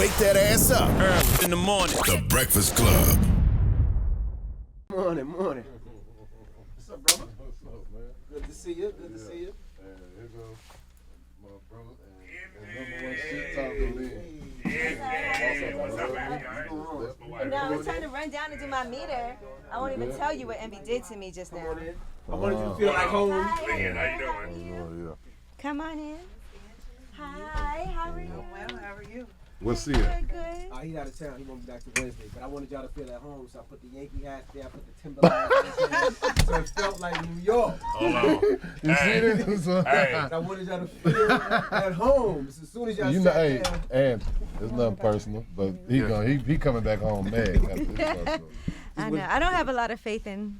wake that ass up. Early in the morning. The Breakfast Club. Morning. What's up, brother? What's up, man? Good to see you. Good to see you. And here goes my brother and number one shit talking Lynn. What's up, baby? No, it's time to run down and do my meter. I won't even tell you what Envy did to me just now. I wanted you to feel like home. Hi, How you doing? come on in. Hi, how are you? Well, how are you? What's it? Good. He's out of town. He won't be back till Wednesday. But I wanted y'all to feel at home, so I put the Yankee hat there. I put the Timberland hat, so it felt like New York. Hold on. You see this? I wanted y'all to feel at home. So as soon as y'all You know, sat hey, down, and it's nothing personal, but he coming back home mad after this episode. I know. I don't have a lot of faith in.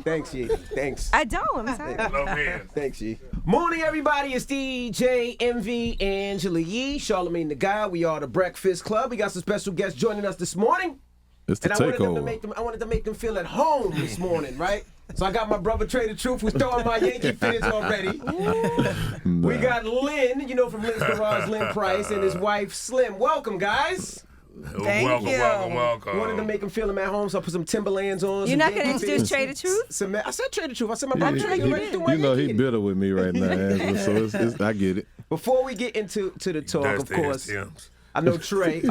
Thanks, Ye. Thanks. I don't. I'm sorry. Love hands. Thanks, Ye. Morning, everybody. It's DJ, MV, Angela Yee, Charlamagne the Guy. We are the Breakfast Club. We got some special guests joining us this morning. It's the And takeover. I wanted to make them feel at home this morning, right? So I got my brother Trae the Truth, who's throwing my Yankee fizz already. Nah. We got Lynn, you know, from Lynn's Garage, Lynn Price, and his wife Slim. Welcome, guys. Thank you. Welcome. Wanted to make them feel him at home, so I put some Timberlands on. You're some not going to Yankee introduce fizz. Trae the Truth? I said Trae the Truth. I said my brother Trae, you ready to do my You know Yankee? he bitter with me right now, Angela, so it's, I get it. Before we get into the talk, That's of the course, Tim's. I know Trae.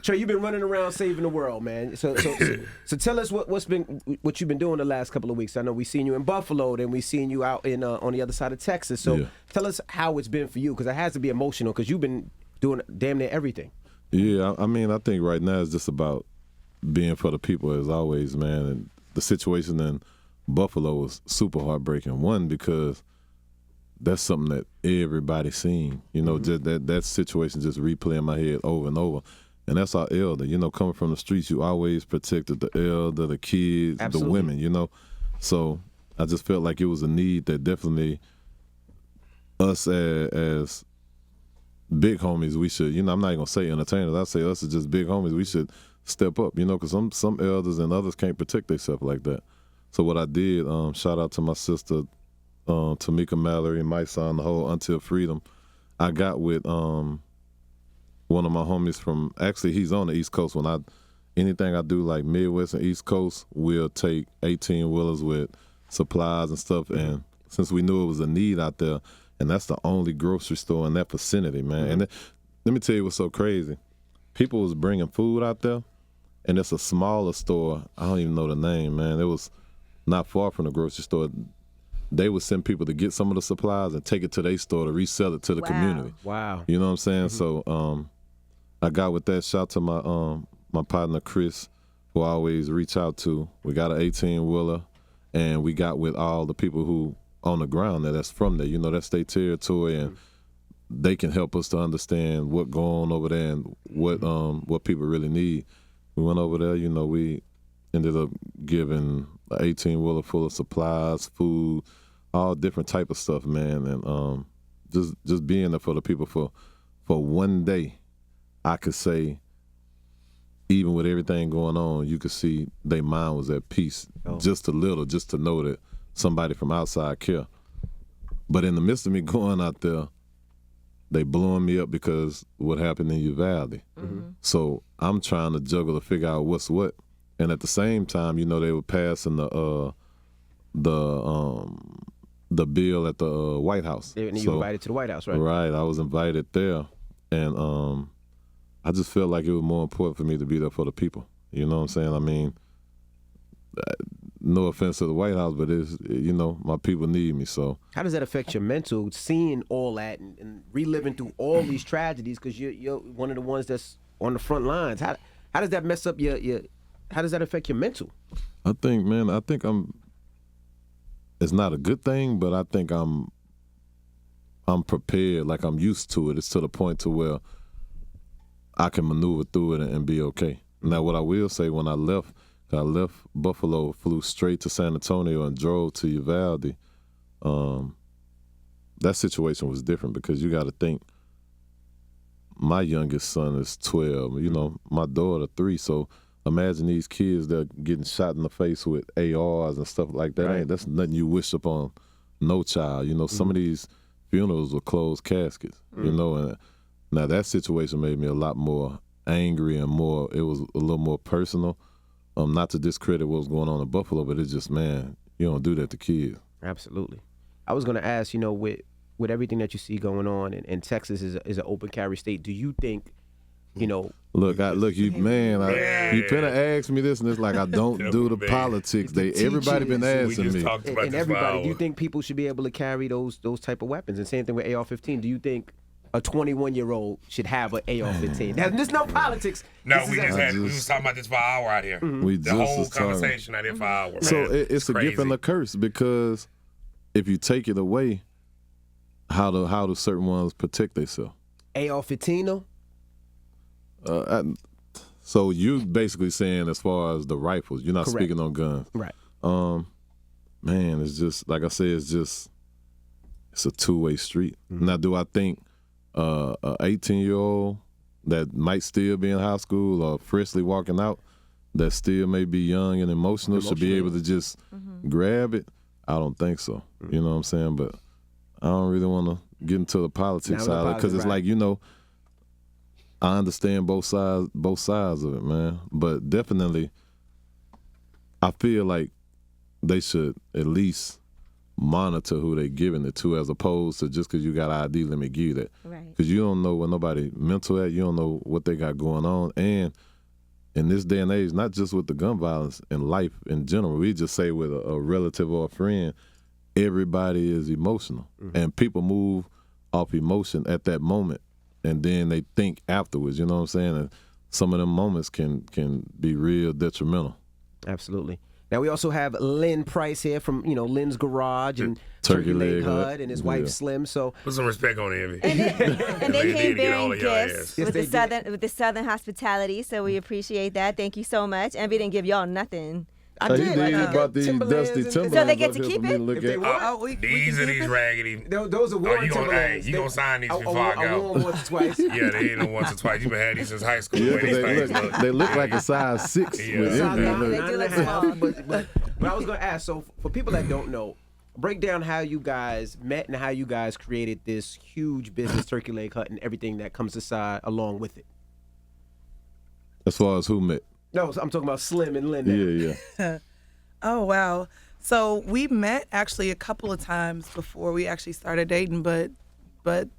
Trae, you've been running around saving the world, man. So tell us what you've been doing the last couple of weeks. I know we seen you in Buffalo, then we seen you out in on the other side of Texas. So Yeah. tell us how it's been for you, because it has to be emotional, because you've been doing damn near everything. Yeah, I mean, I think right now it's just about being for the people as always, man. And the situation in Buffalo was super heartbreaking. One, because that's something that everybody's seen. You know, just that situation just replay in my head over and over. And that's our elder. You know, coming from the streets, you always protected the elder, the kids, Absolutely. the women, you know. So I just felt like it was a need that definitely us as big homies, we should, you know, I'm not even going to say entertainers. I say us as just big homies, we should step up, you know, because some elders and others can't protect themselves like that. So what I did, shout out to my sister, Tamika Mallory, and my son, the whole Until Freedom. I got with one of my homies from, actually he's on the East Coast. Anything I do like Midwest and East Coast, we'll take 18-wheelers with supplies and stuff. And since we knew it was a need out there, and that's the only grocery store in that vicinity, man. And let me tell you what's so crazy. People was bringing food out there, and it's a smaller store. I don't even know the name, man. It was not far from the grocery store. They would send people to get some of the supplies and take it to their store to resell it to the community. Wow. You know what I'm saying? So I got with that. Shout to my partner Chris, who I always reach out to. We got an 18-wheeler, and we got with all the people who on the ground that's from there. You know, that's their territory, and they can help us to understand what going on over there and what people really need. We went over there. You know, we ended up giving an 18-wheeler full of supplies, food, all different type of stuff, man, and just being there for the people for one day. I could say, even with everything going on, you could see their mind was at peace just a little, just to know that somebody from outside care. But in the midst of me going out there, they blowing me up because what happened in Uvalde. So I'm trying to juggle to figure out what's what. And at the same time, you know, they were passing the bill at the White House. And you invited to the White House, right? Right, I was invited there, and I just felt like it was more important for me to be there for the people. You know what I'm saying? I mean, no offense to the White House, but it's, you know, my people need me. So How does that affect your mental, seeing all that and reliving through all these tragedies? Because you're one of the ones that's on the front lines. How does that mess up your how does that affect your mental? I think it's not a good thing, but I think I'm prepared, like I'm used to it. It's to the point to where I can maneuver through it and be okay. Now, what I will say, when I left Buffalo, flew straight to San Antonio and drove to Uvalde, that situation was different, because you got to think, my youngest son is 12, you know, my daughter 3, so imagine these kids that are getting shot in the face with ARs and stuff like that. Right. That's nothing you wish upon no child. You know, some of these funerals were closed caskets, you know, and now that situation made me a lot more angry and more. It was a little more personal. Not to discredit what was going on in Buffalo, but it's just, man, you don't do that to kids. Absolutely. I was going to ask, with everything that you see going on, and Texas is an open carry state, do you think, Look, you finna ask me this, and it's like I don't do the politics. Everybody been asking me. And everybody, do you think people should be able to carry those type of weapons? And same thing with AR-15. Do you think a 21-year-old should have an AR-15? Now, there's no politics. No, we was talking about this for an hour out here. Mm-hmm. The whole conversation out here for an hour. So man. it's a gift and a curse, because if you take it away, how do certain ones protect themselves? AR-15 though? So you basically saying, as far as the rifles, you're not speaking on guns, right? Man, it's just like I said, it's a two-way street. Mm-hmm. Now, do I think a 18-year-old that might still be in high school or freshly walking out, that still may be young and emotional should be able to just grab it? I don't think so. You know what I'm saying? But I don't really want to get into the politics side of it, because it's like, I understand both sides of it, man. But definitely, I feel like they should at least monitor who they giving it to, as opposed to just because you got ID, let me give you that. Right. Because you don't know what nobody mental at. You don't know what they got going on. And in this day and age, not just with the gun violence, in life in general, we just say with a relative or a friend, everybody is emotional. And people move off emotion at that moment, and then they think afterwards, you know what I'm saying? And some of them moments can be real detrimental. Absolutely. Now we also have Lynn Price here from Lynn's Garage and Turkey Leg Hut and his wife Slim. So put some respect on Envy. And they came bearing gifts Yes, with the Southern hospitality. So we appreciate that. Thank you so much. Envy didn't give y'all nothing. I did. He brought these dusty Timberlands. So they get to up here keep for me it? to look If they at. want. These are these raggedy. Those are worn Timberlands. You gonna sign these before I I go? wore them once or twice. Yeah, they ain't no once or twice. You been had these since high school. Yeah, Where these things they look like a size 6 Yeah. with Size Envy. 9, They Look. do look 9.5, small. But I was going to ask, so for people that don't know, break down how you guys met and how you guys created this huge business, Turkey Leg Hut, and everything that comes aside along with it. As far as who met? No, I'm talking about Slim and Lynn now. Yeah. Oh, wow. So we met actually a couple of times before we actually started dating, but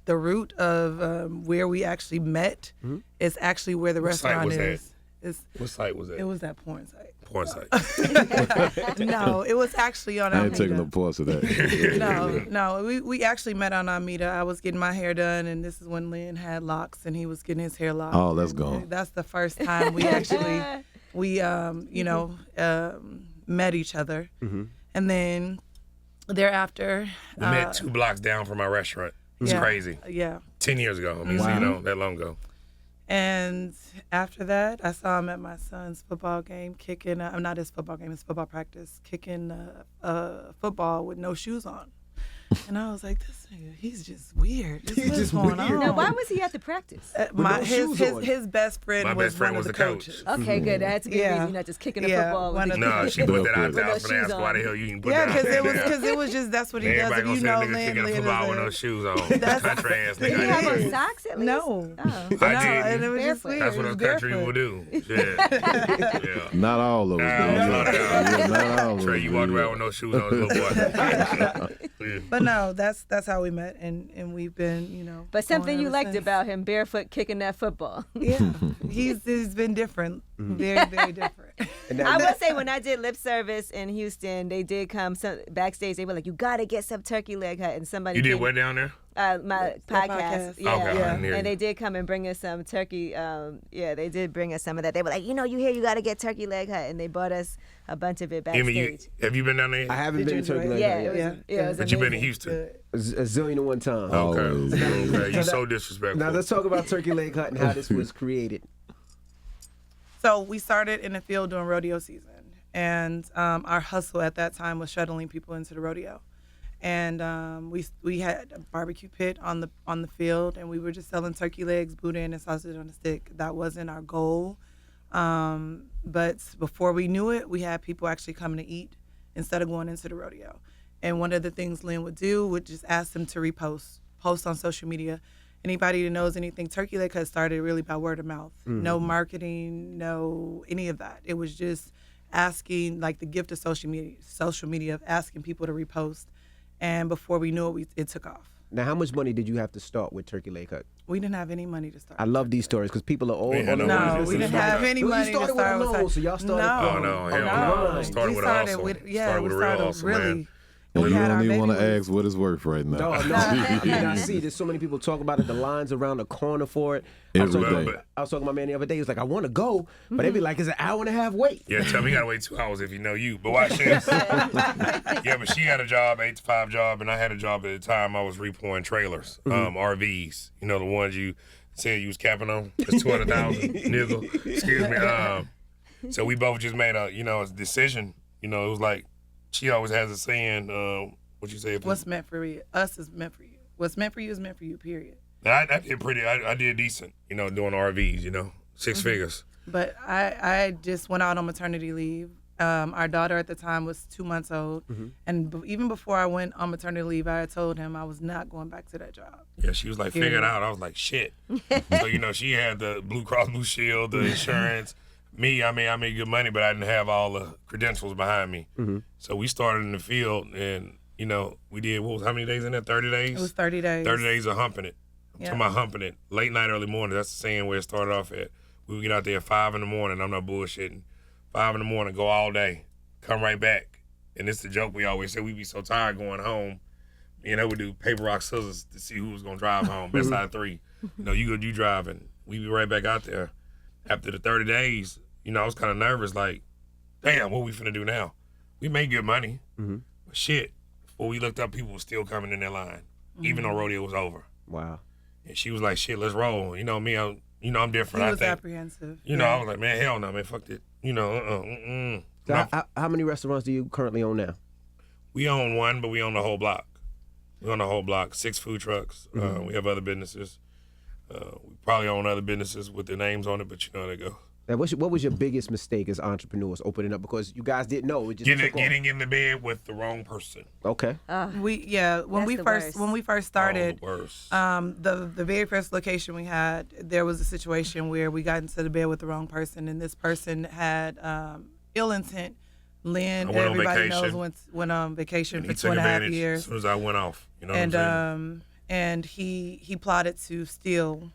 the root of where we actually met is actually where the restaurant is. What site was that? It was that porn site. Porn site. No, it was actually on I ain't taking no Almeida. parts of that. No, we actually met on Almeida. I was getting my hair done, and this is when Lynn had locks, and he was getting his hair locked. Oh, that's And gone. That's the first time we actually met each other, and then thereafter We met 2 blocks down from our restaurant. It's crazy. Yeah. 10 years ago. I mean, so, that long ago. And after that, I saw him at my son's football game, kicking. Not his football game, his football practice, kicking football with no shoes on. And I was like, this nigga, he's just weird. What's just going weird. on? Now, why was he at the practice? His best friend My was best friend one was of the the coach. coaches. Okay, good. That's a good reason. You're not just kicking a football. one of No, she put that out there. I was With going no to ask shoes why the on. hell you didn't put Yeah, that out there. because it was just that's what he does. Everybody If gonna you say know nigga Lynn, kicking a Lynn football with is no shoes on. That's- Country ass Did nigga. he have I on did. socks at least? No. I No, and did. it was just weird. That's It what was a country barefoot. will do. Yeah. Not all of us. Not all of us. Trey, you walked around with no shoes on, little boy. Yeah. But no, that's how we met, and we've been, But something going you ever liked since. about him, barefoot kicking that football. Yeah, he's been different, very different. And now, I will say, when I did lip service in Houston, they did come backstage. They were like, "You gotta get some Turkey Leg Hut," and somebody You did came- what down there? my podcast. podcast. Yeah. Okay, I didn't hear And you. they did come and bring us some turkey. They did bring us some of that. They were like, you hear, you got to get Turkey Leg Hut. And they bought us a bunch of it backstage. Have you been down there? I haven't Did been you to Turkey enjoy Leg Yeah, Hut it yet. was, Yeah. it was But you've been to amazing. Houston. A zillion and one time. Always. Okay, you so disrespectful. Now let's talk about Turkey Leg Hut and how this was created. So we started in the field during rodeo season, and our hustle at that time was shuttling people into the rodeo. And we had a barbecue pit on the field, and we were just selling turkey legs, boudin, and sausage on a stick. That wasn't our goal, but before we knew it, we had people actually coming to eat instead of going into the rodeo. And one of the things Lynn would do would just ask them to post on social media, anybody that knows anything, turkey leg cut started really by word of mouth. No marketing, no any of that. It was just asking, like the gift of social media of asking people to repost. And before we knew it, it took off. Now, how much money did you have to start with Turkey Leg Cut? We didn't have any money to start. I love these stories because people are old. We had no No, money. we didn't have any money to start with. Loan, so y'all started. Oh, no, hell no. Started with a hustle. We Started with a real hustle, really. man. And Well, we you had don't our even want to baby ask what it's worth right now. No, I mean, I see. There's so many people talk about it. The lines around the corner for it. I was Every talking day. to my man the other day. He was like, I want to go, but they'd be like, it's an hour and a half wait. Yeah, tell me you gotta wait 2 hours if you know you. But watch this. Yeah, but she had a job, 8 to 5 job, and I had a job at the time. I was repoing trailers, RVs. You know, the ones you said you was capping on. It's 200,000 nickel. Excuse me. So we both just made a decision. You know, it was like she always has a saying. What you say? What's meant for us is meant for you. What's meant for you is meant for you. Period. I did pretty. I did decent. You know, doing RVs. You know, 6 figures. But I just went out on maternity leave. Our daughter at the time was 2 months old, and even before I went on maternity leave, I had told him I was not going back to that job. Yeah, she was like, figure it out. I was like, shit. So she had the Blue Cross Blue Shield, the insurance. Me, I made good money, but I didn't have all the credentials behind me. So we started in the field, and we did how many days in there? 30 days. It was 30 days. 30 days of humping it. I'm Yeah. talking about humping it. Late night, early morning. That's the saying where it started off at. We would get out there at 5 in the morning. I'm not bullshitting. 5 in the morning, go all day, come right back. And it's the joke we always say. We'd be so tired going home. Me and I would do paper, rock, scissors to see who was going to drive home. Best out of 3. You driving. We'd be right back out there. After the 30 days, I was kind of nervous, like, damn, what we finna do now? We made good money. But shit, before we looked up, people were still coming in their line, even though rodeo was over. Wow. And she was like, shit, let's roll. Me, I'm different. He I was think. apprehensive. I was like, man, hell no, man, fuck it. So how many restaurants do you currently own now? We own one, but we own the whole block. We own the whole block, 6 food trucks. We have other businesses. We probably own other businesses with their names on it, but you know how they go. Now, what was your biggest mistake as entrepreneurs opening up? Because you guys didn't know. It just took off. Getting in the bed with the wrong person. Okay. When we first started, the worst. the very first location we had, there was a situation where we got into the bed with the wrong person, and this person had ill intent. Lynn, I went on everybody vacation. knows, went on vacation And for he took 2.5 advantage years. as soon as I went off. You know what I'm saying? And he plotted to steal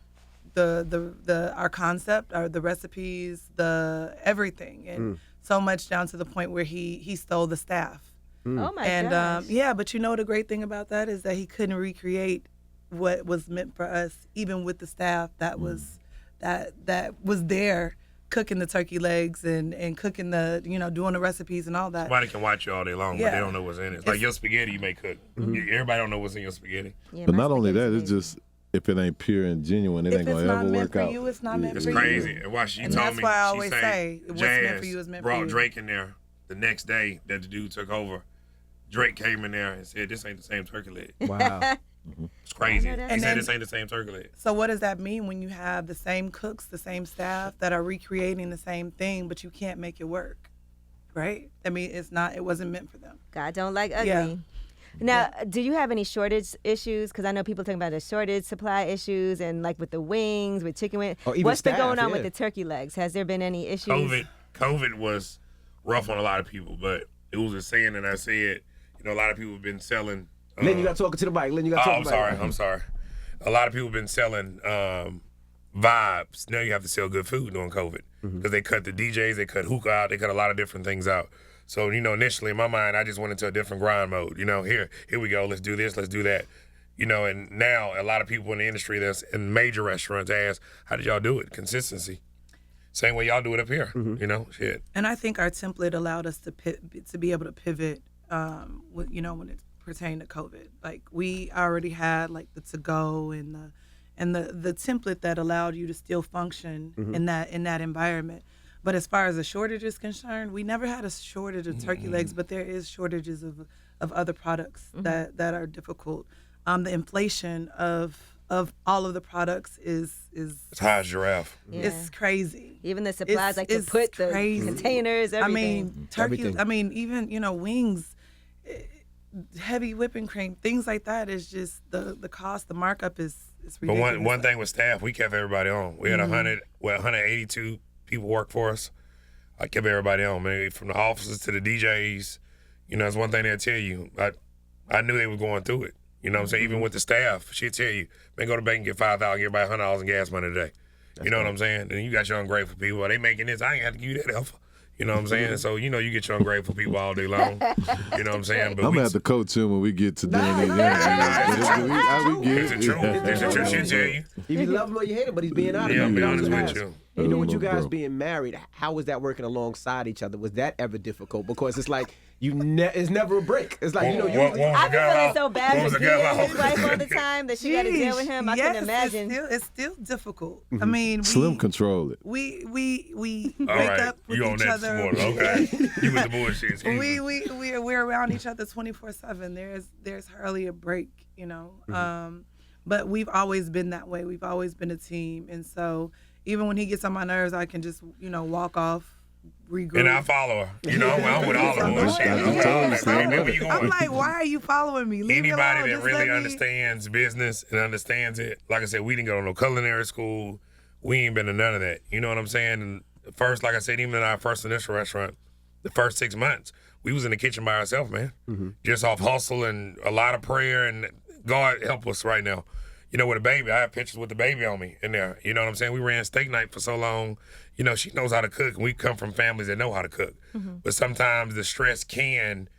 our concept, the recipes, the everything, and so much down to the point where he stole the staff. Oh my And gosh. but the great thing about that is that he couldn't recreate what was meant for us, even with the staff that was that was there cooking the turkey legs and cooking the doing the recipes and all that. Somebody can watch you all day long, but Yeah. they don't know what's in it. It's like your spaghetti you may cook. Everybody don't know what's in your spaghetti. Yeah, But my not only that, spaghetti's it's just if it ain't pure and genuine, it If ain't it's gonna not ever meant work for out. you, it's not meant It's for you. crazy. And why she And told that's me, why I she always say, what's meant for you is meant for brought you. Drake in there the next day that the dude took over. Drake came in there and said, this ain't the same turkey leg. Wow. It's crazy. I know that. He And said then- this ain't the same turkey leg. So what does that mean when you have the same cooks, the same staff that are recreating the same thing, but you can't make it work, right? I mean, it wasn't meant for them. God don't like ugly. Yeah. Now, do you have any shortage issues? Because I know people talking about the shortage supply issues and like with the wings, with chicken wings. Or even What's been staff, going on with yeah. the turkey legs? Has there been any issues? COVID was rough on a lot of people, but it was a saying that I said, a lot of people have been selling. Lynn, you got talking to the mic. Lynn, you got talking to I'm sorry. A lot of people have been selling vibes. Now you have to sell good food during COVID because they cut the DJs, they cut hookah out, they cut a lot of different things out. So, initially in my mind, I just went into a different grind mode. Here we go. Let's do this. Let's do that. And now a lot of people in the industry that's in major restaurants ask, how did y'all do it? Consistency. Same way y'all do it up here. Shit. And I think our template allowed us to be able to pivot, when it pertained to COVID. Like we already had like the to-go and the template that allowed you to still function in that environment. But as far as the shortage is concerned, we never had a shortage of turkey legs, but there is shortages of other products that are difficult. The inflation of all of the products is It's high as giraffe. Yeah. it's crazy. Even the supplies, like to it's put the crazy. containers, everything. I mean, turkey. Everything. I mean, even wings, heavy whipping cream, things like that is just the cost. The markup is it's But ridiculous. one thing with staff, we kept everybody on. We had 182 people work for us. I kept everybody on, man, from the officers to the DJs. You know, that's one thing they'll tell you. I knew they were going through it. You know what I'm saying? Even with the staff, she'd tell you, man, go to bank and get $5,000, get everybody $100 in gas money today. You know what I'm saying? And you got your ungrateful people. They making this. I ain't have to give you that alpha. You know what I'm saying? So, you know, you get your ungrateful people all day long. You know what I'm saying? But I'm gonna have to coach him when we get to doing these It's the truth. It's the truth. She'll tell you. If you love him or you hate him, but he's being honest. Yeah, I'll be But I was honest gonna with ask, you. Even with you Bro. guys being married, how was that working alongside each other? Was that ever difficult? Because it's like it's never a break. It's like, you know, What was I've the been girl feeling out? so What bad was for the girl Greene and his out? wife all the time that she got to deal with him. I Yes, couldn't imagine. It's still difficult. I mean, Slim control it. we wake All right, up with you on each that other. this morning. Okay. You with the bullshit. Excuse me. We're around each other 24/7. There's hardly a break, you know. But we've always been that way. We've always been a team, and so even when he gets on my nerves, I can just walk off, regroup. And I follow her. You know, I'm with all the bullshit. I'm with all that, man. Where you going? I'm like, why are you following me? Leave me alone. Anybody that Just really let me- understands business and understands it, like I said, we didn't go to no culinary school. We ain't been to none of that. You know what I'm saying? And first, like I said, even in our first initial restaurant, the first 6 months, we was in the kitchen by ourselves, man. Just off hustle and a lot of prayer, and God help us right now. You know, with a baby, I have pictures with the baby on me in there. You know what I'm saying? We ran steak night for so long. You know, she knows how to cook, and we come from families that know how to cook. But sometimes the stress can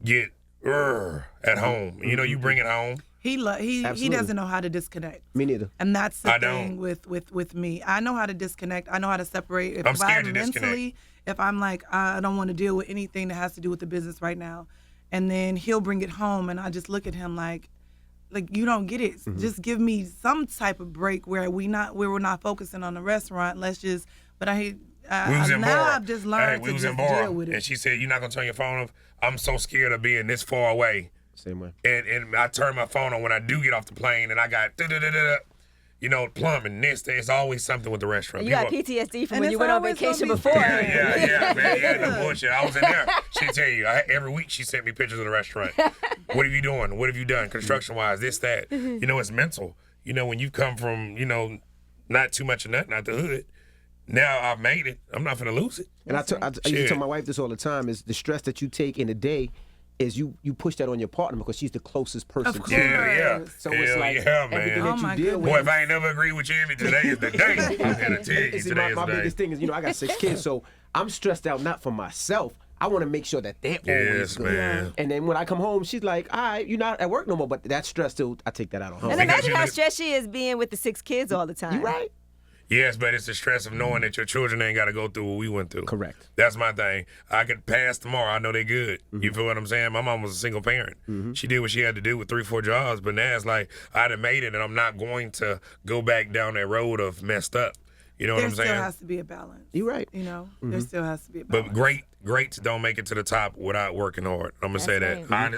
get at home. You know, you bring it home. He Absolutely. doesn't know how to disconnect. Me neither. And that's the I thing don't. with me. I know how to disconnect. I know how to separate. If I'm scared to disconnect. mentally, if I'm like, I don't want to deal with anything that has to do with the business right now, and then he'll bring it home, and I just look at him like you don't get it. Just give me some type of break where we're not focusing on the restaurant. Let's just. But We was in bar. I've just learned we to was just in bar, deal with it. and she said, "You're not gonna turn your phone off." I'm so scared of being this far away. Same way. And I turn my phone on when I do get off the plane, and I got you know, plumbing, this, it's always something with the restaurant. You got People- PTSD from And when it's you went on always gonna vacation be before. Yeah, man, yeah, no bullshit. I was in there. She'd tell you, every week she sent me pictures of the restaurant. What have you doing? What have you done? Construction-wise, this, that. You know, it's mental. You know, when you come from, you know, not too much of nothing out the hood, now I've made it. I'm not going to lose it. And I used to tell my wife this all the time, is the stress that you take in a day is you push that on your partner because she's the closest person Of to you. Yeah. So it's Hell like yeah, man. everything Oh that my you deal goodness. Boy, with. if I ain't never agreed with you, today is the day. I'm here to tell you, See, today my is the biggest day. thing is, I got 6 kids, so I'm stressed out not for myself. I want to make sure that they're always Yes, good. man. And then when I come home, she's like, all right, you're not at work no more, but that stress still, I take that out on her. And Because imagine you how live- stressed she is being with the 6 kids all the time. You right? Yes, but it's the stress of knowing that your children ain't got to go through what we went through. Correct. That's my thing. I could pass tomorrow. I know they good. You feel what I'm saying? My mom was a single parent. She did what she had to do with 3-4 jobs, but now it's like I'd have made it, and I'm not going to go back down that road of messed up. You know what There I'm still saying? has to be a balance. You right. You know, there still has to be a balance. But greats don't make it to the top without working hard. I'm gonna say that. That's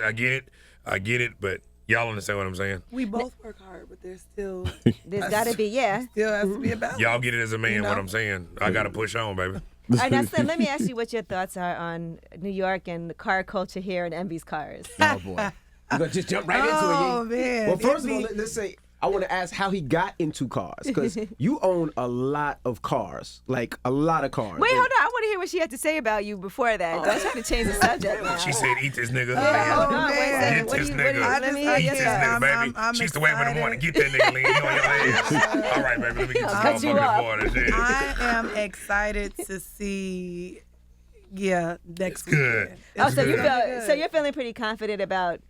I get it, but y'all understand what I'm saying? We both work hard, but there's still There's got to be, yeah. still has to be a balance. Y'all get it as a man. You know? What I'm saying? I gotta push on, baby. All right, now, Slim, let me ask you what your thoughts are on New York and the car culture here and Envy's cars. Oh, boy. We're going to just jump right into it. Oh, yeah? man. Well, first of all, Envy- let's say, I want to ask how he got into cars, because you own a lot of cars, like a lot of cars. Wait, hold on. I want to hear what she had to say about you before that. Don't try to change the subject now. She said, "Eat this nigga." Hold on, wait a man. second. Get What do this you, nigga. let me I hear Eat your this just- thoughts. nigga, baby. I'm She used to wake up in the morning. Get that nigga, Lynn. You on your ass. All right, baby. Let me get this cut you motherfucker off. for this shit. I am excited to see. Yeah, next good. weekend. Oh, It's so you good. feel so you're feeling pretty confident about,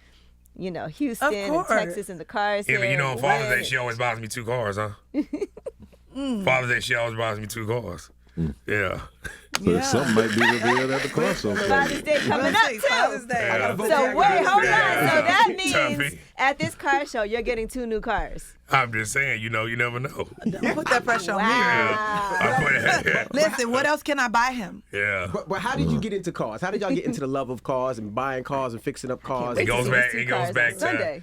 Houston and course. Texas and the cars Yeah, here. but you know, on and Father's Day, Lynn. she always buys me 2 cars, huh? Father's Day, she always buys me 2 cars. Yeah. So something might be revealed at the crossover. Father's Day coming up Father's Day, too. Father's Day. I gotta vote So for wait, you. hold on. Yeah. So that means Tuffy. at this car show, you're getting 2 new cars. I'm just saying, you never know. Don't put that pressure on me. Wow. I put it, Listen, what else can I buy him? yeah. But how did you get into cars? How did y'all get into the love of cars and buying cars and fixing up cars? wait It goes to see back. these It 2 goes cars back on to. Sunday.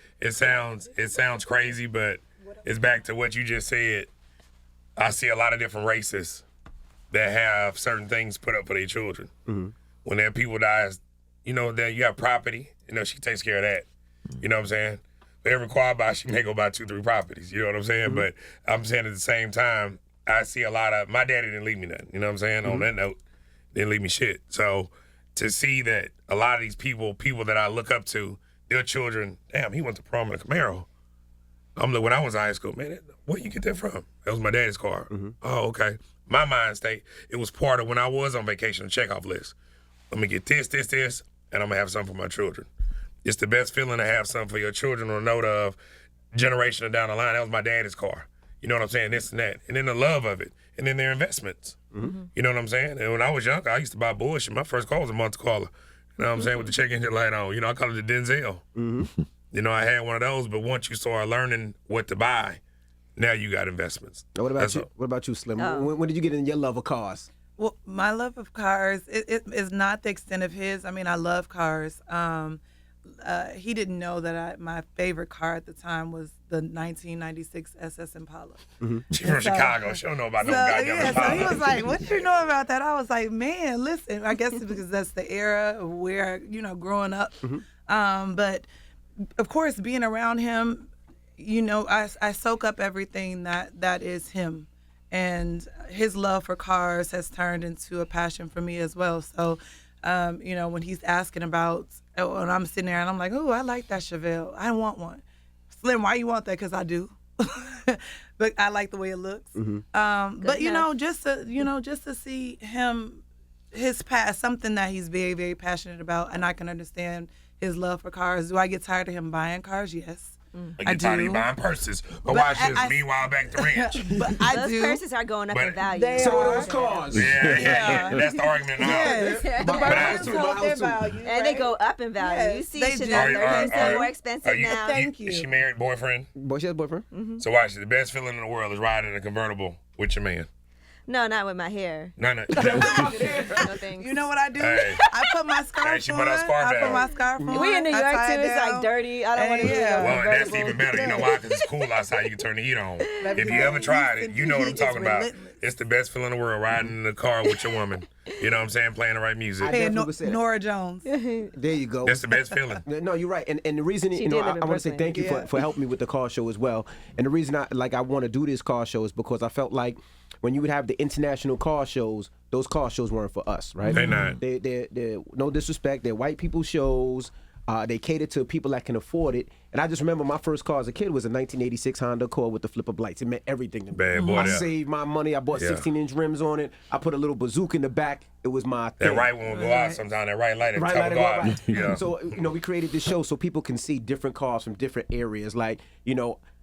It sounds crazy, but it's back to what you just said. I see a lot of different races that have certain things put up for their children. When their people dies, that you have property. She takes care of that. You know what I'm saying? every car I buy, she may go buy 2-3 properties. You know what I'm saying? Mm-hmm. But I'm saying at the same time, I see a lot of, my daddy didn't leave me nothing. You know what I'm saying? Mm-hmm. On that note, didn't leave me shit. So to see that a lot of these people that I look up to, their children, damn, he went to prom in a Camaro. I'm like, when I was in high school, man, where you get that from? That was my daddy's car. Mm-hmm. Oh, okay. My mind state, it was part of when I was on vacation, the checkoff list. Let me get this, and I'm going to have something for my children. It's the best feeling to have something for your children on a note of generation down the line. That was my daddy's car. You know what I'm saying? This and that. And then the love of it. And then their investments. Mm-hmm. You know what I'm saying? And when I was younger, I used to buy bullshit. My first car was a Monte Carlo. You know what I'm saying? With the check engine light on. You know, I call it the Denzel. Mm-hmm. You know, I had one of those, but once you start learning what to buy, now you got investments. Now, what about That's you? all. What about you, Slim? Oh. When did you get in your love of cars? Well, my love of cars it is not the extent of his. I mean, I love cars. He didn't know that my favorite car at the time was the 1996 SS Impala. She's from Chicago. She don't know about no goddamn So Impala. he was like, "What do you know about that?" I was like, "Man, listen." I guess it's because that's the era of where growing up. But of course, being around him, I soak up everything that is him, and his love for cars has turned into a passion for me as well. So, when he's asking about, when I'm sitting there and I'm like, "Oh, I like that Chevelle. I want one." Slim, why you want that? Because I do. But I like the way it looks. But just to see him, his past, something that he's very, very passionate about, and I can understand his love for cars. Do I get tired of him buying cars? Yes. I get tired of you buying purses. But watch this. Meanwhile, back to ranch. But I Those do. purses are going up in value. They So are. are those cars. Yeah. That's the argument now. Yes. The My house burners too, my hold their house too. value. And they go up in value. Yes, You see they Chanel do. 30% more expensive now. Thank you. Is she married, boyfriend? Boy, she has a boyfriend. So watch, the best feeling in the world is riding in a convertible with your man. No, not with my hair. No. No thanks. You know what I do? Hey. I put my scarf Hey, she on. put her scarf I put down. my scarf on. We in New I York tie too. it It's down. like dirty. I don't want to be Yeah. Well, a that's even better. You know why? Because it's cool outside. You can turn the heat on. If you ever tried it, you know what I'm It's talking about. relentless. It's the best feeling in the world, riding in the car with your woman. You know what I'm saying? Playing the right music. I Hey, definitely would say that. Nora Jones. There you go. That's the best feeling. No, you're right, and the reason She I did live in want to say Brooklyn. thank you for helping me with the car show as well. And the reason I want to do this car show is because I felt like when you would have the international car shows, those car shows weren't for us, right? They not. They're no disrespect. They're white people shows. They cater to people that can afford it. And I just remember my first car as a kid was a 1986 Honda Accord with the flip-up lights. It meant everything to me. Bad boy I there. saved my money. I bought Yeah. 16-inch rims on it. I put a little bazooka in the back. It was my thing. That right one will go out sometime. That right light, Right, that light, go right, out. right. Yeah. So we created this show so people can see different cars from different areas. Like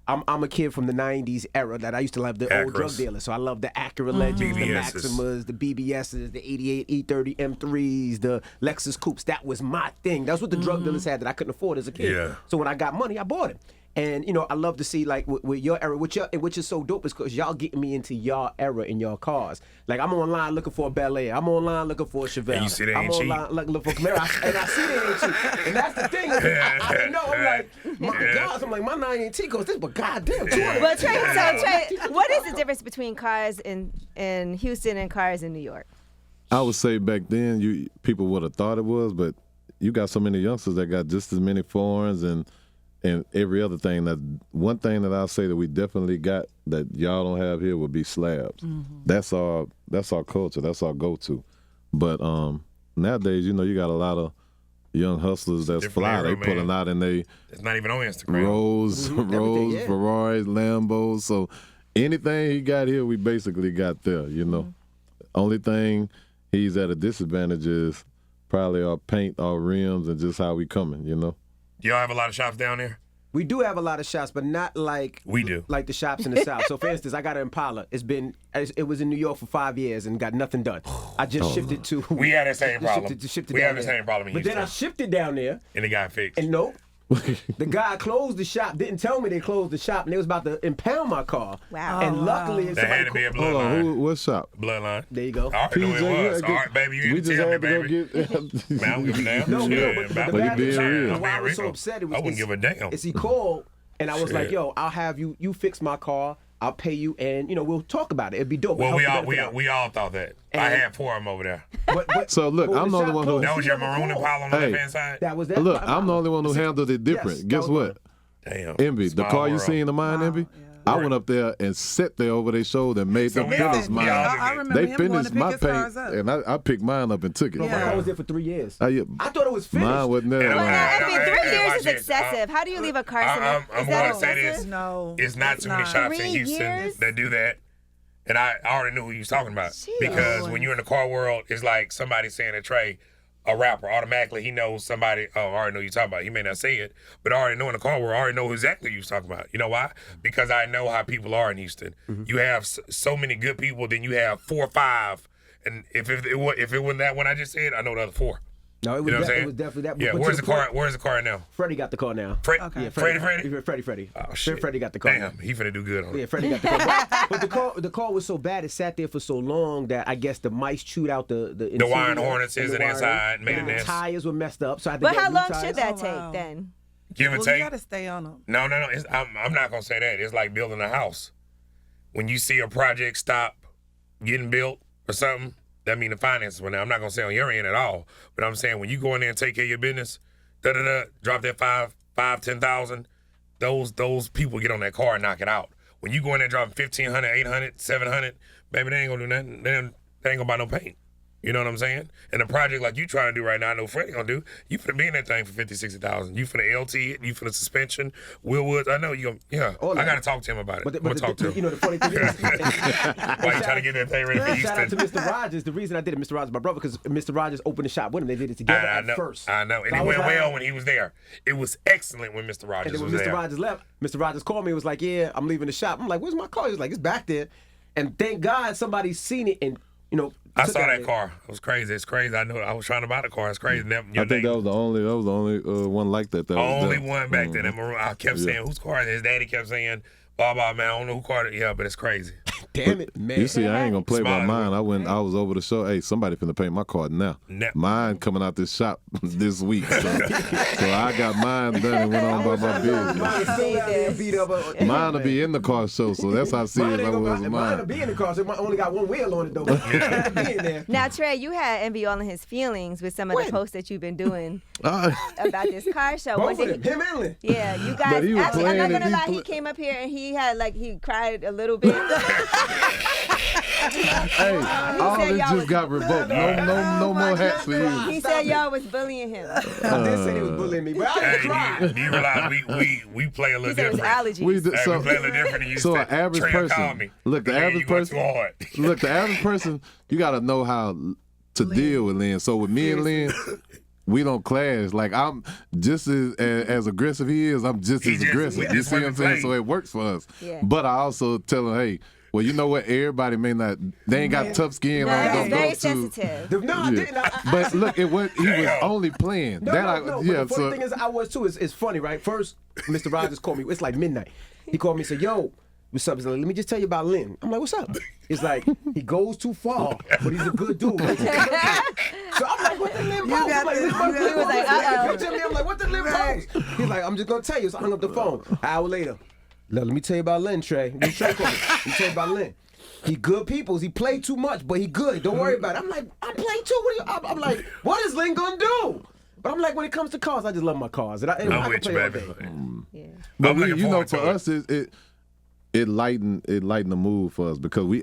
I'm a kid from the '90s era that I used to love the old drug Acras. dealers. So I love the Acura Legends, the BBSs. Maximas, the BBSs, the '88 E30 M3s, the Lexus Coupes. That was my thing. That's what the drug dealers had that I couldn't afford as a kid. Yeah. So when I got money, I bought it. And I love to see like with your era, which is so dope is because y'all getting me into y'all era in your cars. Like I'm online looking for a Bel Air, I'm online looking for a Chevelle. And you see they I'm ain't cheap. online looking for a Camaro, and I see they ain't cheap. And that's the thing. I didn't know. I'm like, my God, I'm like my 9 ain't cheap. Goes this, but goddamn, 200. But Trae, what is the difference between cars in Houston and cars in New York? I would say back then, people would have thought it was, but you got so many youngsters that got just as many foreigns and every other thing. That one thing that I'll say that we definitely got that y'all don't have here would be slabs. That's our culture. That's our go-to. But nowadays, you got a lot of young hustlers that's Different fly. era, They man. pulling out and they It's not even on Instagram. Rolls, Everything, yeah. Ferraris, Lambos. So anything he got here, we basically got there. Only thing he's at a disadvantage is probably our paint, our rims, and just how we coming. Do y'all have a lot of shops down there? We do have a lot of shops, but not like We do. like the shops in the South. So, for instance, I got an Impala. It was in New York for 5 years and got nothing done. I just shifted to. We had the same problem. Shifted We down have the there. same problem in But then I Houston. shifted down there, And it got fixed. and nope. The guy closed the shop, didn't tell me they closed the shop, and they was about to impound my car. Wow. And luckily, That had to be a Hold on, bloodline. what's up? Bloodline. there you go. All right, no, it was. All right, baby, you we didn't just tell me, had to go baby. get. Man, I don't give a damn. No, Shit, but the about But you bad being thing- real. I'm why I was being so real. upset, it was I wouldn't give a damn. Is he called, and I was like, Shit. yo, I'll have you fix my car, I'll pay you, and we'll talk about it. It'd be dope. Well, Help we the all benefit out. we all thought that. I And- had 4 of them over there. But So, look, when I'm the only shop one who- closed, That was he your never maroon called. Impala on the Hey. left-hand side? That was that. Look, I'm the only one who handled it different. Yes, that Guess was what? mine. Damn. Envy, the Small car you world. seen of mine, Wow, Envy. yeah. I went up there and sat there over their shoulder and made So them we all- finish we mine. all- I remember They him going to finished pick my his paint, cars up. and I picked mine up and took it. My car was there for 3 years. Yeah. I thought it was finished. Mine wasn't there. Well, long. I mean, 3 Hey, years watch is this. excessive. How do you leave a car so I'm Is that gonna say this. excessive? No. It's not too many not. shops 3 in Houston years? that do that. And I already knew who you was talking about. Because when you're in the car world, it's like somebody saying to Trae, a rapper, automatically he knows somebody, I already know who you're talking about. He may not say it, but I already know in the car world, I already know exactly who you was talking about. You know why? Because I know how people are in Houston. You have so many good people, then you have 4 or 5. And if it wasn't that one I just said, I know the other 4. No, it was, You know what I'm it saying? was definitely that. Yeah, but where's to the point- car? Where's the car now? Freddie got the car now. Okay. Yeah, Freddie. Oh shit. Freddie got the car. Damn, he finna do good on Yeah, it. Freddie got the car. But the car was so bad, it sat there for so long that I guess the mice chewed out the The wine interior hornets and is the in the inside, made a The nest. tires were messed up, so I had to But get how new long tires. should that Oh, take wow. then? Give and Well, you take. got to stay on them. No. I'm not gonna say that. It's like building a house. When you see a project stop getting built or something, that mean the finances went down. I'm not gonna say on your end at all, but I'm saying when you go in there and take care of your business, drop that 10,000. Those people get on that car and knock it out. When you go in there dropping 1,500, 800, 700, baby, they ain't gonna do nothing. They ain't gonna buy no paint. You know what I'm saying? And a project like you trying to do right now, I know Freddie gonna do, you finna be in that thing for 50, 60,000. You finna LT it, you finna suspension, Will Woods. I know you gonna, yeah. All I that. gotta talk to him about it. But I'm gonna talk to him. you know, the funny thing is, Why you trying to get that thing ready for shout out to Houston? Mr. Rogers. The reason I did it, Mr. Rogers, my brother, because Mr. Rogers opened the shop with him. They did it together I at know, first. I know. And So I it was went like- well when he was there. It was excellent when Mr. And Rogers then was when Mr. there. Rogers left, Mr. Rogers called me and was like, yeah, I'm leaving the shop. I'm like, where's my car? He was like, it's back there. And thank God somebody seen it and, you know, I took saw it. that car. It was crazy. It's crazy. I know. I was trying to buy the car. It's crazy. I think that was the only one like that. That was only there. one back then. I kept saying, whose car is it? His daddy kept saying, blah, blah, man. I don't know who car it is. Yeah, but it's crazy. Damn it, man. You see, I ain't gonna play by Smart. mine. I was over the show. Hey, somebody finna paint my car now. Mine coming out this shop this week. So I got mine done and went on by my business. Mine is so out there beat up. Mine will be in the car show, so that's how serious I was with Mine will mine. be in the car, so it only got one wheel on it, though. Be in there. Now, Trae, you had Envy all in his feelings with some of When? the posts that you've been doing Uh, about this car show. Both of them, him and Lynn. Yeah, you guys. But he was Actually, I'm not playing gonna it, lie. he He came up here and he cried a little bit. hey, all said this y'all just was- got revoked. No more hats for you. He said y'all was bullying him. I did say he was bullying me, but I didn't Hey, cry. do you realize we play a He little said it was different? allergies. We did, Hey, so we play a little different than you so said. an average Trae person- called me. look, the Man, average you going person- too hard. look, the average person, you got to know how to deal with Lynn. So with me and Lynn, we don't clash. Like I'm just as aggressive he is. I'm just He as just- aggressive. we You just see what I'm wanna saying? play. So it works for us. Yeah. But I also tell him, hey, well, you know what? Everybody may not. They ain't got tough skin No, like he's those very two. sensitive. No, I didn't. But look, he was only playing. No, that no. yeah. But the funny thing is, I was too. It's funny, right? First, Mr. Rogers called me. It's like midnight. He called me and said, "Yo, what's up?" He's like, "Let me just tell you about Lynn." I'm like, "What's up?" It's like he goes too far, but he's a good dude. So I'm like, "What the Lynn post?" got I'm like, this, "What you the got Lynn this. post?" Uh-oh. He picture me. I'm like, "What the Lynn post?" He's like, "I'm just gonna tell you." So I hung up the phone. An hour later, let me tell you about Lynn, Trae. Then Trae called me. Let me tell you about Lynn. He good peoples. He play too much, but he good. Don't worry about it. I'm like, I play too. I'm like, what is Lynn gonna do? But I'm like, when it comes to cars, I just love my cars. And I I'm can with you, play all baby. day. Yeah. But I'm looking you know, forward for to it. us, it lightened the mood for us because we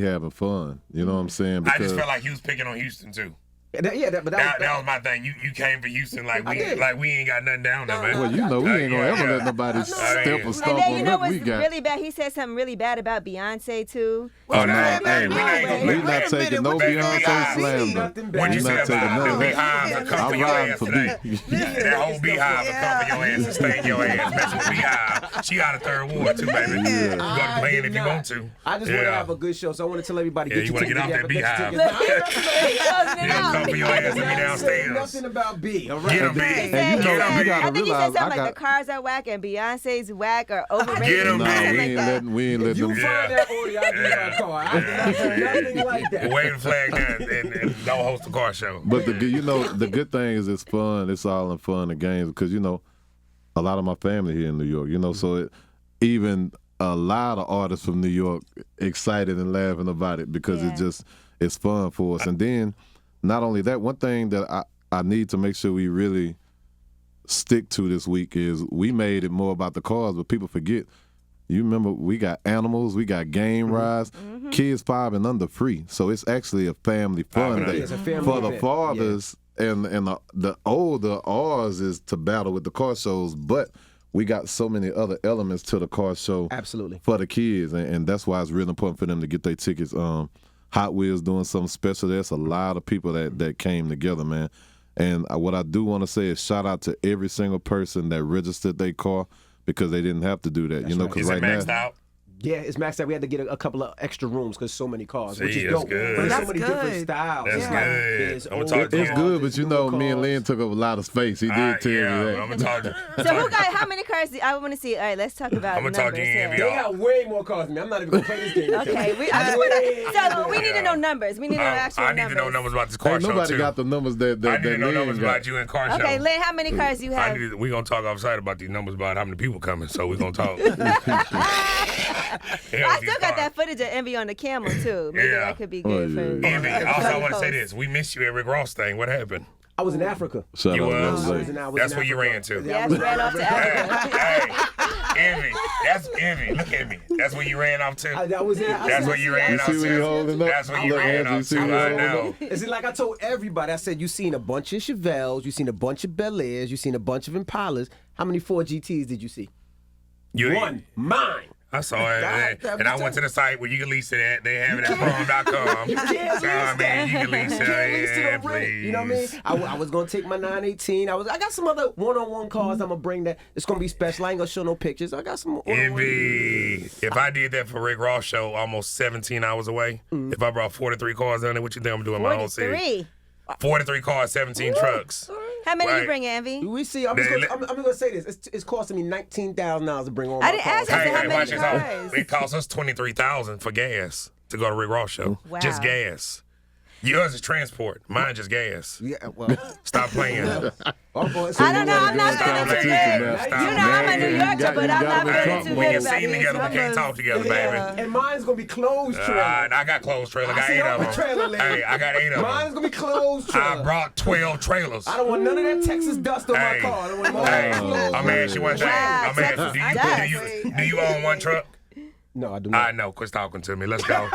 having fun. You know what I'm saying? I Because just felt like he was picking on Houston too. But that That was my thing. You came for Houston like did. we ain't got nothing down there, man. well, you know, we ain't gonna Yeah, ever yeah. let nobody step or And stomp then you on know what what's we got. really bad? He said something really bad about Beyonce too. Oh, no, no, hey, we no ain't way. gonna We let not taking no Baby, Beyonce Beehive. slam. Nothing though. bad. What you We say not taking about the none. beehive to come I'm for your riding ass for today? B. That whole beehive will come for your ass and stain your ass. Mess with beehive. She got a third ward too, baby. You go to play it if you want to. I just want to have a good show, so I want to tell everybody, Yeah, get you your wanna tickets get off that together, get your beehive. tickets. He closing it Yeah, come out. for your ass and be I'm saying downstairs. nothing about B, all right? Get him, He B. said, you know, Get you him, I gotta think he realize, said something I like the cars are whack and Beyonce's whack or overrated. Get him, No, or B. we something ain't like that. letting If you them. find that audio, I'll give you my car. I did not say nothing like that. Wave the flag down and don't host the car show. But the good thing is it's fun. It's all in fun and games because a lot of my family here in New York. So even a lot of artists from New York excited and laughing about it because it's fun for us. And then not only that, one thing that I need to make sure we really stick to this week is we made it more about the cars, but people forget. You remember we got animals, we got game rides, kids 5 and under free. So it's actually a family fun day It's a family for the event. fathers. And the older ours is to battle with the car shows, but we got so many other elements to the car show. Absolutely. For the kids, and that's why it's really important for them to get their tickets. Hot Wheels doing something special. There's a lot of people that came together, man. And what I do want to say is shout out to every single person that registered their car because they didn't have to do that. That's Because Is it right maxed now. out? Yeah, it's maxed out. We had to get a couple of extra rooms because so many cars, which See, is that's dope. good. But there's That's so many different good. styles. That's It's good. like, there's I'ma old talk to It's you. cars, good, but there's you know, newer me and cars. Lynn took up a lot of space. He did tell Yeah, me I'm that. gonna talk to So who got how many cars? I want to see. All right, let's talk about I'ma numbers talk to you, here. Envy. They got way more cars than me. I'm not even going to play this game. with them. Okay, so we need to know numbers. We need to know actual I numbers. need to know numbers about this car Ain't show nobody too. got the numbers that I need to know Lynn numbers got. about you and car show. Okay, Lynn, how many cars you have? We're gonna talk outside about these numbers about how many people coming, so we're gonna talk. I still got that footage of Envy on the camera too. Maybe Yeah. that could be good Oh, for. yeah. Envy, for also I the want to say post. this. We missed you at Rick Ross thing. What happened? I was in Africa. Shout You out to was? Rose. That's where you ran to. Yeah, she ran off to Africa. Hey, Envy. That's Envy. Look at me. That's where you ran off to. I was in. That's where you ran You off see what he to. holding up? That's where you Look, ran Andrew, off see to. what he I holding know. up? It's like I told everybody. I said, you seen a bunch of Chevelles, you seen a bunch of Bel Airs, you seen a bunch of Impalas. How many Ford GTs did you see? One. Mine. I saw it, God, and I went to the site where you can lease it at. They have it at prom.com. You can't So, lease I mean, you can lease You it. can't lease it Yeah, or rent it. You know what I mean? please. I was gonna take my 918. I got some other one-on-one cars. I'm gonna bring that. It's gonna be special. I ain't gonna show no pictures. I got some. Envy. If I did that for Rick Ross show almost 17 hours away, if I brought 43 cars down there, what you think I'm doing in my own city? 43. 43 cars, 17 trucks. How many you Right. bring, Envy? We see. I'm gonna say this. It's costing me $19,000 to bring all I my didn't cars. ask you. Hey, how hey, many watch this cars? out. It costs us $23,000 for gas to go to Rick Ross show. Wow. Just gas. Yours is transport. Mine just gas. Yeah, well, Stop playing. I don't know. I'm not feeling too good. Stop. You know I'm a New Yorker, but I'm not feeling too We good can about sing these together. We can't numbers. talk together, baby. and mine's gonna be closed trailer. I got closed trailer. I got I see 8 all of the them. trailer ladies. Hey, I got 8 of Mine's them. gonna be closed trailer. I brought 12 trailers. I don't want none of that Texas dust on my car. I don't want Hey, mine closed. I'm asking you one thing. Wow, I'm asking, Texas do you own one truck? No, I do I not. know. Quit talking to me. Let's go.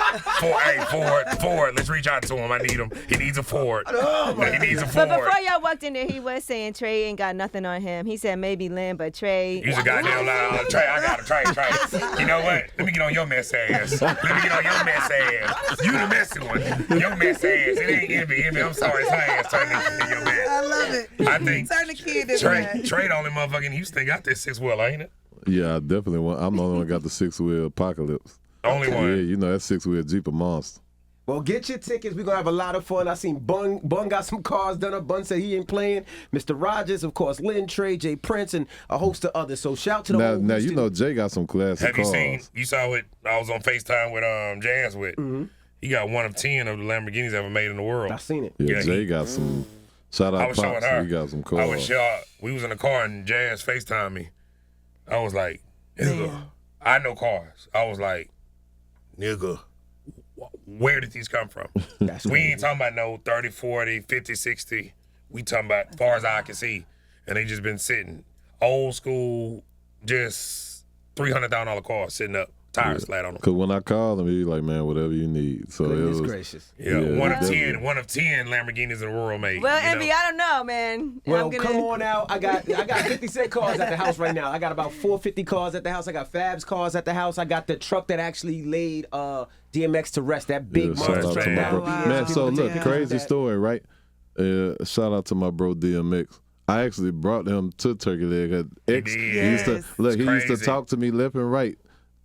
Ford. Let's reach out to him. I need him. He needs a Ford. He needs a But Ford. before y'all walked in there, he was saying Trae ain't got nothing on him. He said maybe Lynn, but Trae. Use a goddamn lie. Trae, I got a Trae. You know what? Let me get on your mess ass. Let me get on your mess ass. You the messy one. Your mess ass. It ain't Envy. I'm sorry. It's her ass turning into your mess. I love it. I think Turn the kid into Trae the only motherfucker in Houston got this 6-wheel, ain't it? Yeah, I definitely want. I'm the only one got the 6-wheel Apocalypse. Only one. Yeah, you know that 6-wheel Jeep a monster. Well, get your tickets. We're going to have a lot of fun. I seen Bun got some cars done up. Bun said he ain't playing. Mr. Rogers, of course, Lynn, Trae, Jay Prince, and a host of others. So shout to the whole Now you Houston- know Jay got some classic Have you cars. seen? You saw it. I was on FaceTime with Jazz with. He got 1 of 10 of the Lamborghinis ever made in the world. I seen it. Yeah, Yeah, Jay he- got some. Shout I out was showing Pops. her. He got some I was cars. shocked. We was in the car and Jazz FaceTimed me. I was like, nigga, I know cars. I was like, nigga, where did these come from? That's We crazy. ain't talking about no 30, 40, 50, 60. We talking about far as I can see. And they just been sitting. Old school, just $300,000 cars sitting up, tires flat on them. Cause when I called him, he was like, "Man, whatever you need." So Goodness it was. gracious. Yeah, Yeah, one of definitely. 10. 1 of 10 Lamborghinis in the world made. Well, you know? Envy, I don't know, man. Well, I'm gonna... come on out. I got 50 Cent cars at the house right now. I got about 450 cars at the house. I got Fab's cars at the house. I got the truck that actually laid DMX to rest. That big Yeah, shout out monster to my truck. bro. Oh, wow. Man, so People look, take crazy that. story, right? Shout out to my bro DMX. I actually brought him to Turkey Leg. X, did. he used to Yes. look. He It's used to crazy. talk to me left and right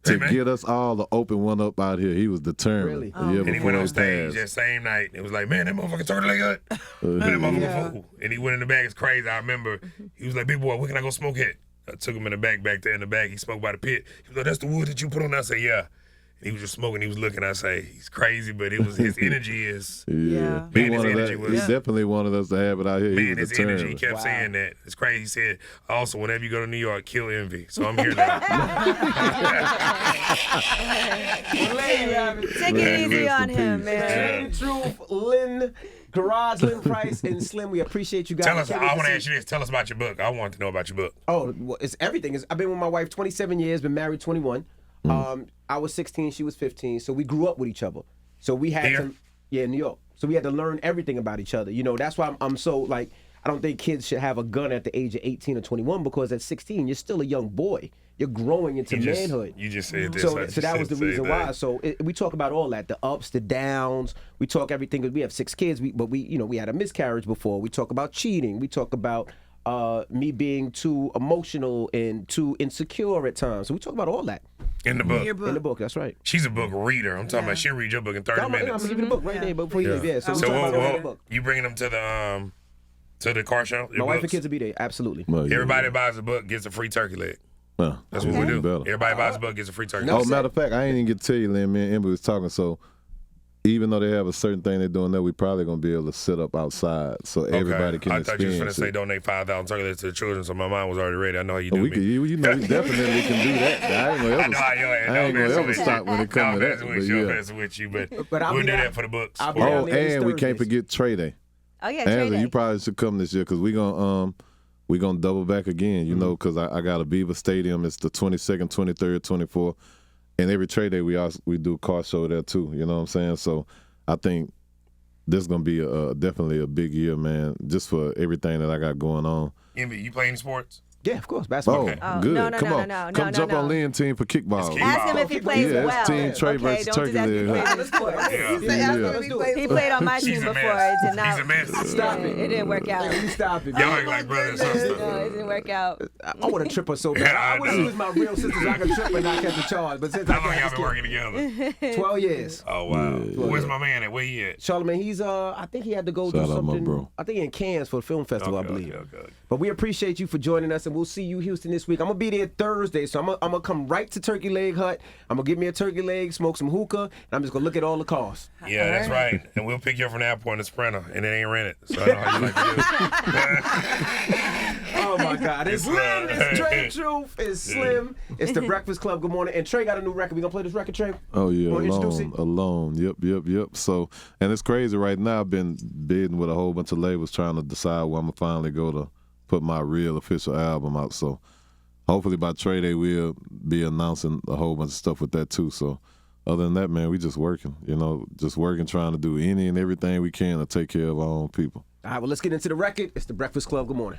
to Hey, man. get us all to open one up out here. He was determined. Really? A year And he before went on he stage that passed. same night. It was like, man, that motherfucker turned like that. Man, that motherfucker fool. And he went in the back. It's crazy. I remember he was like, big boy, where can I go smoke at? I took him in the back there in the back. He smoked by the pit. He was like, that's the wood that you put on there? I said, yeah. And he was just smoking. He was looking. I say, he's crazy, but it was his energy is, Yeah, Man, he his wanted energy that. was- He definitely wanted us to have it out here. He man, was his energy. He determined. kept saying that. It's crazy. He said, also, whenever you go to New York, kill Envy. So I'm here now. Take it easy on him, man. Trae the Truth, Lynn, Garage, Lynn Price, and Slim, we appreciate you guys. Tell us. Can't I wait to want to see- ask you this. Tell us about your book. I want to know about your book. Oh, well, it's everything. I've been with my wife 27 years, been married 21. I was 16, she was 15, so we grew up with each other. So we had Here? in New York. So we had to learn everything about each other. You know, that's why I'm so, like, I don't think kids should have a gun at the age of 18 or 21 because at 16, you're still a young boy. You're growing into manhood. You just said this. So that was the reason why. So we talk about all that, the ups, the downs. We talk everything because we have 6 kids. But we had a miscarriage before. We talk about cheating. We talk about me being too emotional and too insecure at times. So we talk about all that In the book. Your book. in the book. That's right. She's a book reader. I'm talking about she'll read your book in 30 I'm gonna minutes. give you the book right there before you leave. Yeah. So we So talk about all that in the book. you bringing them to the car show? Your My wife and books? kids will be there. Absolutely. Well, yeah. Everybody that buys a book gets a free turkey leg. That's what we do. Better. Everybody buys a book gets a free turkey No, leg. Oh, matter of fact, I ain't even get to tell you, Lynn. Me and Ember was talking. So even though they have a certain thing they're doing there, we probably gonna be able to sit up outside so everybody can I thought you was experience going to say it. donate 5,000 turkey legs to the children, so my mind was already ready. I know how you do We me. could, you know, we definitely can do that. I ain't gonna I know how you ever, I ain't gonna ever stop when it comes to that. I'm But messing yeah. with you, but But I'll we'll be do down- that for the books. I'll be For- down Oh, there these and we can't Thursdays. forget Trae Day. Oh yeah, Angela, Trae you Day. probably should come this year because we gonna double back again. You know, because I got a Beaver Stadium. It's the 22nd, 23rd, 24th, and every trade day we do a car show there too. You know what I'm saying? So I think this is gonna be definitely a big year, man. Just for everything that I got going on. Envy, you play any sports? Yeah, of course. Basketball. Oh, Oh, good. no, no, Come no, on, no, no, come no, jump no. on Lynn team for kickball. It's Ask him if he plays Yeah, well. it's Team Trae versus don't do that. Turkey He Leg. plays other sports. Yeah. He played on my She's team a before. mess. It did not. He's a mess. Stop yeah, it. It didn't work out. You stop it. Y'all act like brother and sister. No, it didn't work out. I want to trip her so bad. Yeah, I I wish know. she was my real sister so I could trip her and not catch a charge. But since How I long y'all can't, been working together? 12 years. Oh, wow. Where's my man at? Where he at? Charlamagne, he's I think he had to go Shout do out, my something. bro. I think in Cannes for the film festival, I believe. Okay. But we appreciate you for joining us, and we'll see you Houston this week. I'm gonna be there Thursday, so I'm gonna come right to Turkey Leg Hut. I'm gonna get me a turkey leg, smoke some hookah, and I'm just gonna look at all the cars. Yeah, that's right. And we'll pick you up from the airport in a Sprinter, and it ain't rented. So I know how you like to do it. Oh my God! It's Lynn, it's Trae Truth, it's Slim, it's the Breakfast Club. Good morning, and Trae got a new record. We gonna play this record, Trae? Oh yeah, Wanna introduce it? alone. Yep. So, and it's crazy right now. I've been bidding with a whole bunch of labels trying to decide where I'm gonna finally go to put my real official album out. So, hopefully by Trae Day we'll be announcing a whole bunch of stuff with that too. So, other than that, man, we just working. You know, just working, trying to do any and everything we can to take care of our own people. All right, well, let's get into the record. It's the Breakfast Club. Good morning.